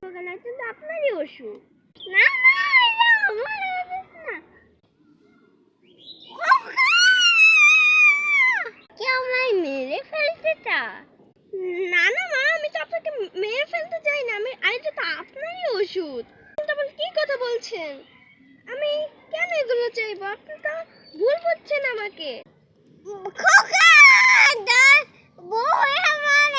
না, কিন্তু আপনারই ওষুধ। না না, এটা আমার ওষুধ না। কি আমায় মেরে ফেলতে চায়? না না মা, আমি তো আপনাকে মেরে ফেলতে চাই না। এটা তো আপনারই ওষুধ। কিন্তু আপনি কি কথা বলছেন? আমি কেন এগুলো চাইবো? আপনি তো ভুল বুঝছেন আমাকে। খোকা, বউ আমার